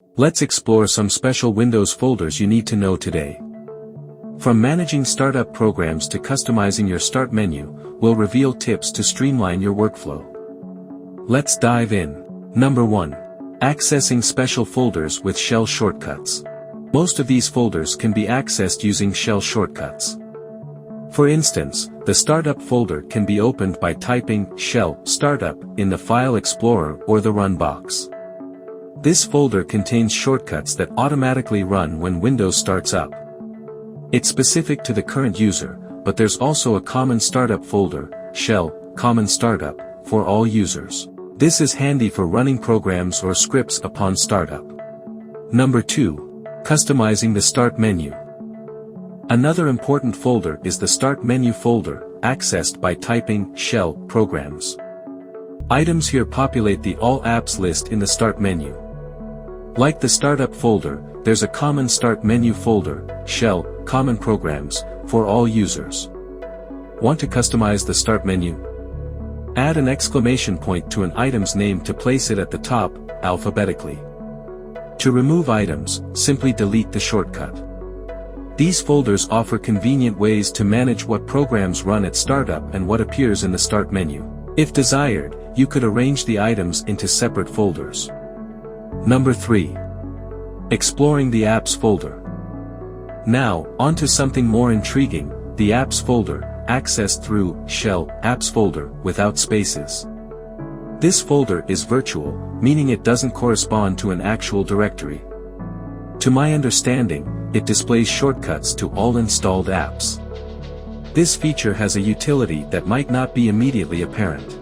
Let's explore some special Windows folders you need to know today. From managing startup programs to customizing your start menu, we'll reveal tips to streamline your workflow. Let's dive in. Number 1. Accessing special folders with shell shortcuts. Most of these folders can be accessed using shell shortcuts. For instance, the Startup folder can be opened by typing shell startup in the File Explorer or the Run box. This folder contains shortcuts that automatically run when Windows starts up. It's specific to the current user, but there's also a common startup folder, shell, common startup, for all users. This is handy for running programs or scripts upon startup. Number 2. Customizing the Start menu. Another important folder is the Start menu folder, accessed by typing shell programs. Items here populate the All Apps list in the Start menu. Like the Startup folder, there's a common Start menu folder, shell, common programs, for all users. Want to customize the Start menu? Add an exclamation point to an item's name to place it at the top, alphabetically. To remove items, simply delete the shortcut. These folders offer convenient ways to manage what programs run at startup and what appears in the Start menu. If desired, you could arrange the items into separate folders. Number 3. Exploring the Apps folder. Now, onto something more intriguing, the Apps folder, accessed through shell Apps folder without spaces. This folder is virtual, meaning it doesn't correspond to an actual directory. To my understanding, it displays shortcuts to all installed apps. This feature has a utility that might not be immediately apparent.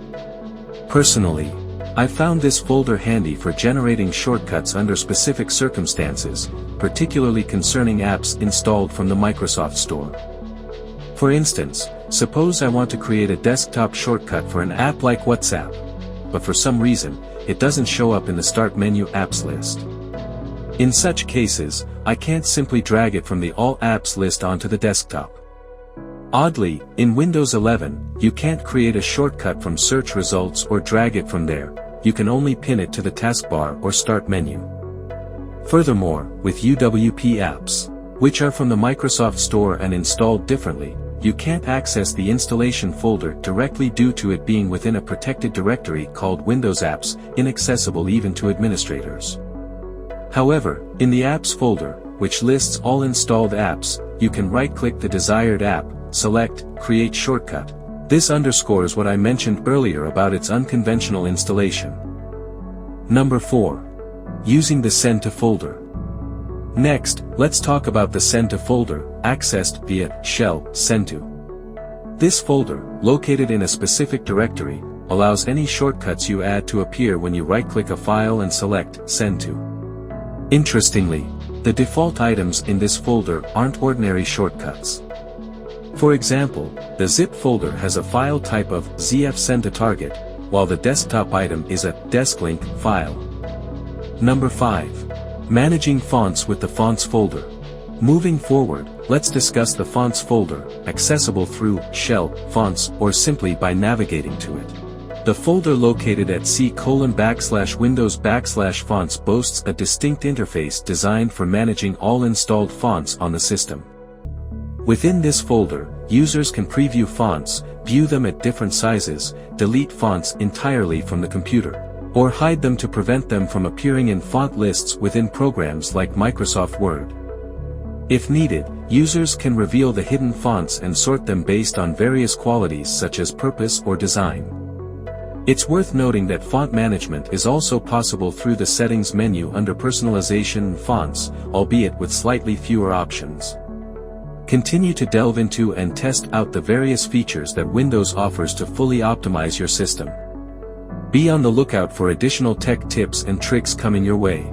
Personally, I found this folder handy for generating shortcuts under specific circumstances, particularly concerning apps installed from the Microsoft Store. For instance, suppose I want to create a desktop shortcut for an app like WhatsApp, but for some reason, it doesn't show up in the Start menu apps list. In such cases, I can't simply drag it from the All Apps list onto the desktop. Oddly, in Windows 11, you can't create a shortcut from search results or drag it from there, you can only pin it to the taskbar or Start menu. Furthermore, with UWP apps, which are from the Microsoft Store and installed differently, you can't access the installation folder directly due to it being within a protected directory called Windows Apps, inaccessible even to administrators. However, in the Apps folder, which lists all installed apps, you can right-click the desired app, select Create Shortcut. This underscores what I mentioned earlier about its unconventional installation. Number 4. Using the Send to folder. Next, let's talk about the Send to folder, accessed via shell Send to. This folder, located in a specific directory, allows any shortcuts you add to appear when you right-click a file and select Send to. Interestingly, the default items in this folder aren't ordinary shortcuts. For example, the zip folder has a file type of ZF Send to Target, while the desktop item is a DeskLink file. Number 5. Managing fonts with the Fonts folder. Moving forward, let's discuss the Fonts folder, accessible through shell fonts or simply by navigating to it. The folder located at c:\windows\fonts boasts a distinct interface designed for managing all installed fonts on the system. Within this folder, users can preview fonts, view them at different sizes, delete fonts entirely from the computer, or hide them to prevent them from appearing in font lists within programs like Microsoft Word. If needed, users can reveal the hidden fonts and sort them based on various qualities such as purpose or design. It's worth noting that font management is also possible through the Settings menu under Personalization and Fonts, albeit with slightly fewer options. Continue to delve into and test out the various features that Windows offers to fully optimize your system. Be on the lookout for additional tech tips and tricks coming your way.